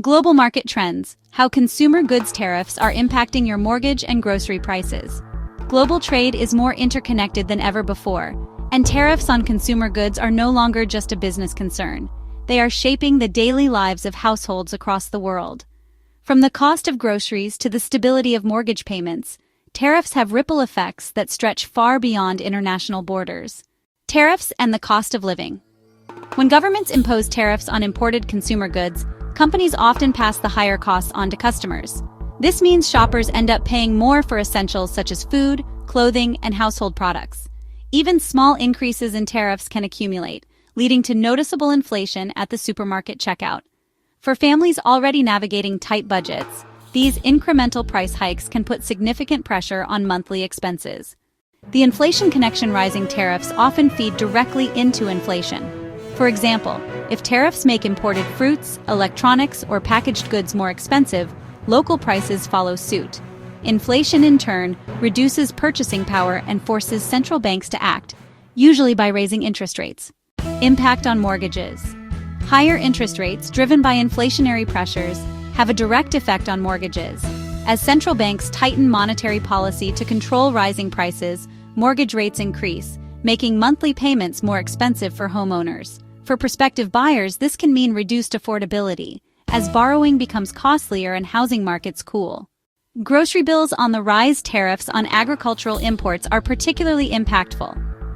Global market trends: how consumer goods tariffs are impacting your mortgage and grocery prices. Global trade is more interconnected than ever before, and tariffs on consumer goods are no longer just a business concern. They are shaping the daily lives of households across the world. From the cost of groceries to the stability of mortgage payments, tariffs have ripple effects that stretch far beyond international borders. Tariffs and the cost of living. When governments impose tariffs on imported consumer goods, companies often pass the higher costs on to customers. This means shoppers end up paying more for essentials such as food, clothing, and household products. Even small increases in tariffs can accumulate, leading to noticeable inflation at the supermarket checkout. For families already navigating tight budgets, these incremental price hikes can put significant pressure on monthly expenses. The inflation connection: rising tariffs often feed directly into inflation. For example, if tariffs make imported fruits, electronics, or packaged goods more expensive, local prices follow suit. Inflation, in turn, reduces purchasing power and forces central banks to act, usually by raising interest rates. Impact on mortgages. Higher interest rates, driven by inflationary pressures, have a direct effect on mortgages. As central banks tighten monetary policy to control rising prices, mortgage rates increase, making monthly payments more expensive for homeowners. For prospective buyers, this can mean reduced affordability, as borrowing becomes costlier and housing markets cool. Grocery bills on the rise. Tariffs on agricultural imports are particularly impactful.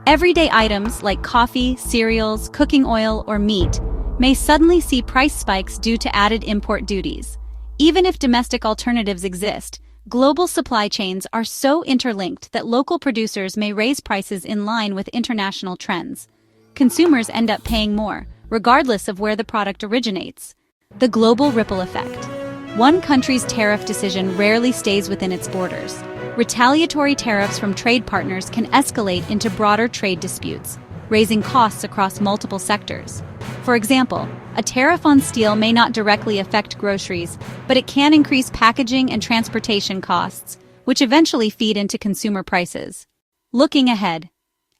Everyday items like coffee, cereals, cooking oil, or meat may suddenly see price spikes due to added import duties. Even if domestic alternatives exist, global supply chains are so interlinked that local producers may raise prices in line with international trends. Consumers end up paying more, regardless of where the product originates. The global ripple effect. One country's tariff decision rarely stays within its borders. Retaliatory tariffs from trade partners can escalate into broader trade disputes, raising costs across multiple sectors. For example, a tariff on steel may not directly affect groceries, but it can increase packaging and transportation costs, which eventually feed into consumer prices. Looking ahead.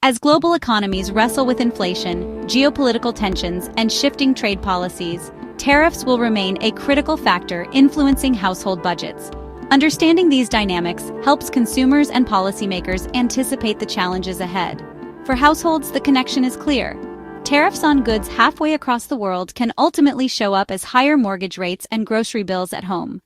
As global economies wrestle with inflation, geopolitical tensions, and shifting trade policies, tariffs will remain a critical factor influencing household budgets. Understanding these dynamics helps consumers and policymakers anticipate the challenges ahead. For households, the connection is clear. Tariffs on goods halfway across the world can ultimately show up as higher mortgage rates and grocery bills at home.